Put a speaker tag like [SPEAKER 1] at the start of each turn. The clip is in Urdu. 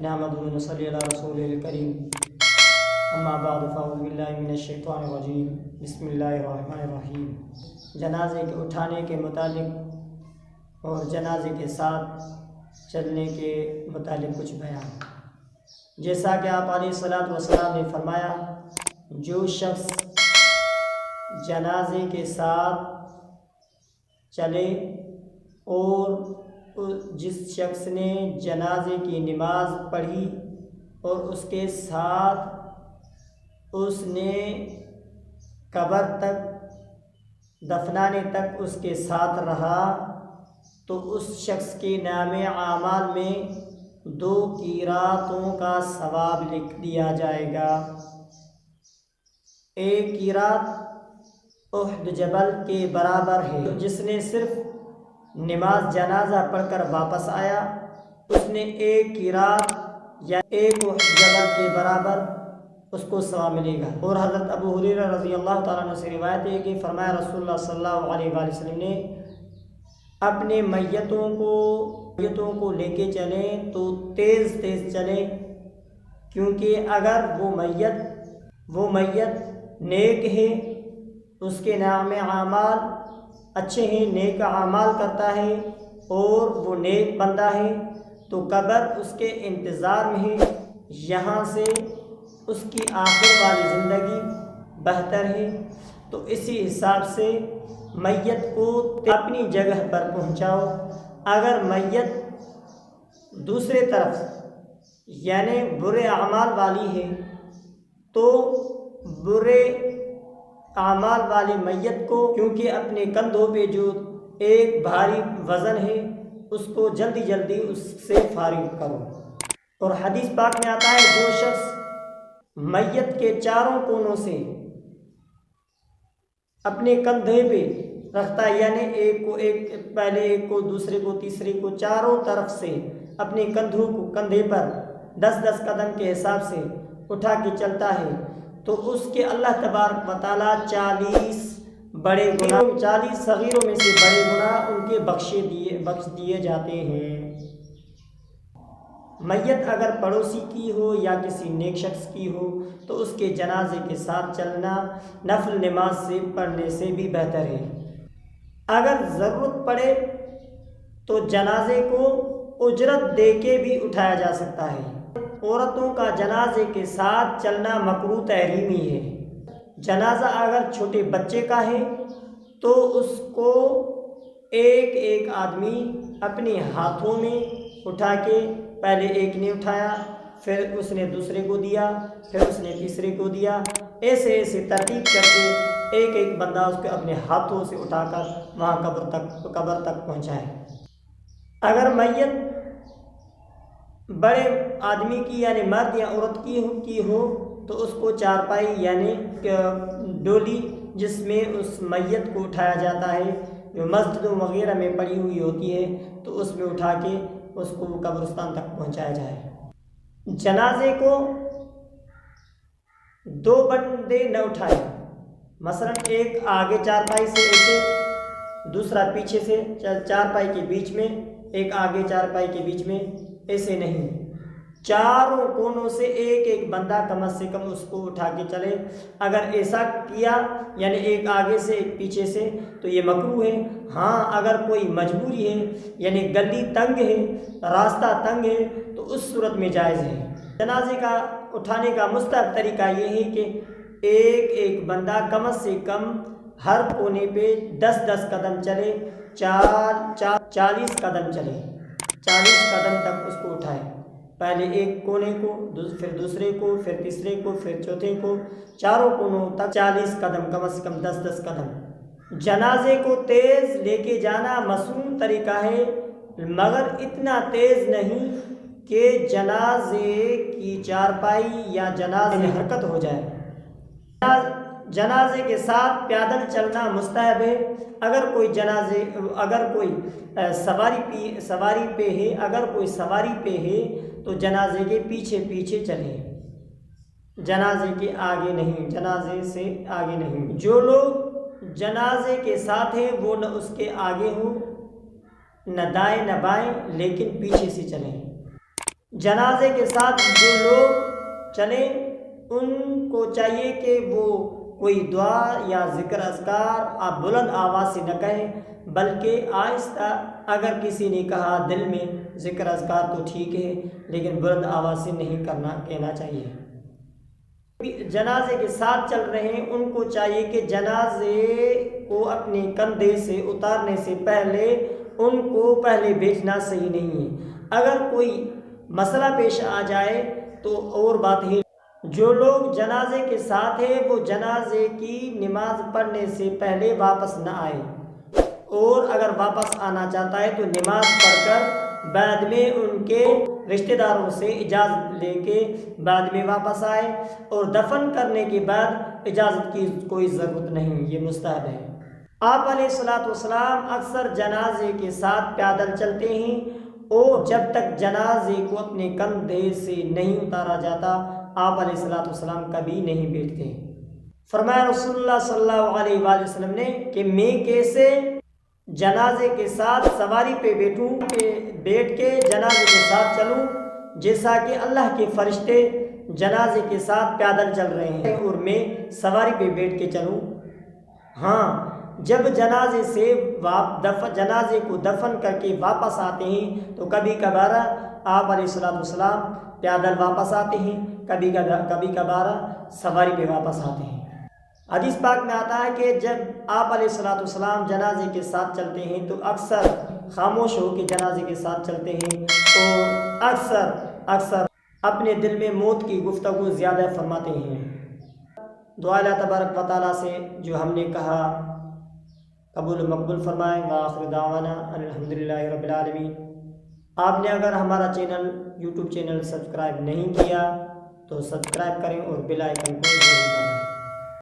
[SPEAKER 1] نحمده ونصلي على رسوله الكريم اما بعد فاعوذ باللہ من الشیطان الرجیم بسم اللہ الرحمن الرحیم۔ جنازے کے اٹھانے کے متعلق اور جنازے کے ساتھ چلنے کے متعلق کچھ بیان۔ جیسا کہ آپ علیہ الصلوۃ والسلام نے فرمایا، جو شخص جنازے کے ساتھ چلے اور جس شخص نے جنازے کی نماز پڑھی اور اس کے ساتھ اس نے قبر تک دفنانے تک اس کے ساتھ رہا، تو اس شخص کے نام اعمال میں 2 قیراتوں کا ثواب لکھ دیا جائے گا۔ ایک قیرات احد جبل کے برابر ہے۔ جس نے صرف نماز جنازہ پڑھ کر واپس آیا، اس نے 1 قیرات یا 1 احد جبل کے برابر اس کو ثواب ملے گا۔ اور حضرت ابو ہریرہ رضی اللہ تعالیٰ عنہ سے روایت ہے کہ فرمایا رسول اللہ صلی اللہ علیہ وآلہ وسلم نے اپنے میتوں کو لے کے چلیں تو تیز تیز چلیں، کیونکہ اگر وہ میت نیک ہے، اس کے نام اعمال اچھے ہیں، نیک اعمال کرتا ہے اور وہ نیک بندہ ہے، تو قبر اس کے انتظار میں ہے، یہاں سے اس کی آخر والی زندگی بہتر ہے۔ تو اسی حساب سے میت کو اپنی جگہ پر پہنچاؤ۔ اگر میت دوسرے طرف یعنی برے اعمال والی ہے، تو برے اعمال والے میت کو، کیونکہ اپنے کندھوں پہ جو ایک بھاری وزن ہے، اس کو جلدی جلدی اس سے فارغ کرو۔ اور حدیث پاک میں آتا ہے، جو شخص میت کے چاروں کونوں سے اپنے کندھے پہ رکھتا ہے، یعنی پہلے ایک کو، دوسرے کو، تیسرے کو، چاروں طرف سے اپنے کندھے پر 10-10 قدم کے حساب سے اٹھا کے چلتا ہے، تو اس کے اللہ تبارک و تعالیٰ 40 صغیروں میں سے بڑے گناہ ان کے بخش دیے جاتے ہیں۔ میت اگر پڑوسی کی ہو یا کسی نیک شخص کی ہو، تو اس کے جنازے کے ساتھ چلنا نفل نماز سے پڑھنے سے بھی بہتر ہے۔ اگر ضرورت پڑے تو جنازے کو اجرت دے کے بھی اٹھایا جا سکتا ہے۔ عورتوں کا جنازے کے ساتھ چلنا مکروہ تحریمی ہے۔ جنازہ اگر چھوٹے بچے کا ہے تو اس کو ایک آدمی اپنے ہاتھوں میں اٹھا کے، پہلے ایک نے اٹھایا، پھر اس نے دوسرے کو دیا، پھر اس نے تیسرے کو دیا، ایسے ترتیب کر کے ایک بندہ اس کو اپنے ہاتھوں سے اٹھا کر وہاں قبر تک پہنچائے۔ اگر میت بڑے آدمی کی یعنی مرد یا عورت کی ہو، تو اس کو چارپائی یعنی ڈولی جس میں اس میت کو اٹھایا جاتا ہے، جو مسجدوں وغیرہ میں پڑی ہوئی ہوتی ہے، تو اس میں اٹھا کے اس کو قبرستان تک پہنچایا جائے۔ جنازے کو 2 بندے نہ اٹھائے، مثلا ایک آگے چارپائی سے ایسے، دوسرا پیچھے سے چارپائی کے بیچ میں، ایک آگے چارپائی کے بیچ میں، ایسے نہیں، چاروں کونوں سے ایک بندہ کم از کم اس کو اٹھا کے چلے۔ اگر ایسا کیا یعنی ایک آگے سے ایک پیچھے سے، تو یہ مکروہ ہے۔ ہاں اگر کوئی مجبوری ہے یعنی گلی تنگ ہے، راستہ تنگ ہے، تو اس صورت میں جائز ہے۔ جنازے کا اٹھانے کا مستحب طریقہ یہ ہے کہ ایک بندہ کم از کم ہر کونے پہ 10-10 قدم چلے، 40 قدم چلے، 40 قدم تک اس کو اٹھائے۔ پہلے ایک کونے کو، پھر دوسرے کو، پھر تیسرے کو، پھر چوتھے کو، چاروں کونوں تک 40 قدم، کم از کم 10-10 قدم۔ جنازے کو تیز لے کے جانا مصنون طریقہ ہے، مگر اتنا تیز نہیں کہ جنازے کی چارپائی یا جنازے میں حرکت ہو جائے۔ جنازے کے ساتھ پیدل چلنا مستحب ہے۔ اگر کوئی سواری پہ ہے تو جنازے کے پیچھے چلے، جنازے کے آگے نہیں، جنازے سے آگے نہیں۔ جو لوگ جنازے کے ساتھ ہیں وہ نہ اس کے آگے ہوں، نہ دائیں نہ بائیں، لیکن پیچھے سے چلیں۔ جنازے کے ساتھ جو لوگ چلیں ان کو چاہیے کہ وہ کوئی دعا یا ذکر اذکار آپ بلند آواز سے نہ کہیں، بلکہ آہستہ، اگر کسی نے کہا دل میں ذکر اذکار تو ٹھیک ہے، لیکن بلند آواز سے نہیں کہنا چاہیے۔ جنازے کے ساتھ چل رہے ہیں ان کو چاہیے کہ جنازے کو اپنے کندھے سے اتارنے سے پہلے ان کو پہلے بھیجنا صحیح نہیں ہے۔ اگر کوئی مسئلہ پیش آ جائے تو اور بات ہے۔ جو لوگ جنازے کے ساتھ ہیں وہ جنازے کی نماز پڑھنے سے پہلے واپس نہ آئے، اور اگر واپس آنا چاہتا ہے تو نماز پڑھ کر بعد میں ان کے رشتہ داروں سے اجازت لے کے بعد میں واپس آئے، اور دفن کرنے کے بعد اجازت کی کوئی ضرورت نہیں، یہ مستحب ہے۔ آپ علیہ الصلوۃ والسلام اکثر جنازے کے ساتھ پیدل چلتے ہیں، اور جب تک جنازے کو اپنے کندھے سے نہیں اتارا جاتا آپ علیہ الصلوۃ والسلام کبھی نہیں بیٹھتے۔ فرمایا رسول اللہ صلی اللہ علیہ وآلہ وسلم نے کہ میں کیسے جنازے کے ساتھ سواری پہ بیٹھ کے جنازے کے ساتھ چلوں، جیسا کہ اللہ کے فرشتے جنازے کے ساتھ پیدل چل رہے ہیں اور میں سواری پہ بیٹھ کے چلوں۔ ہاں، جب جنازے کو دفن کر کے واپس آتے ہیں تو کبھی کبھار آپ علیہ الصلوۃ والسلام پیدل واپس آتے ہیں، کبھی کبھار سواری پہ واپس آتے ہیں۔ حدیث پاک میں آتا ہے کہ جب آپ علیہ الصلوۃ والسلام جنازے کے ساتھ چلتے ہیں تو اکثر خاموش ہو کے جنازے کے ساتھ چلتے ہیں، اور اکثر اپنے دل میں موت کی گفتگو زیادہ فرماتے ہیں۔ دعا اللہ تبارک و تعالیٰ سے جو ہم نے کہا قبول و مقبول فرمائیں۔ وآخر دعوانا الحمدللہ رب العالمین۔ آپ نے اگر ہمارا یوٹیوب چینل سبسکرائب نہیں کیا تو سبسکرائب کریں اور بیل آئیکن کو ضرور دبائیں۔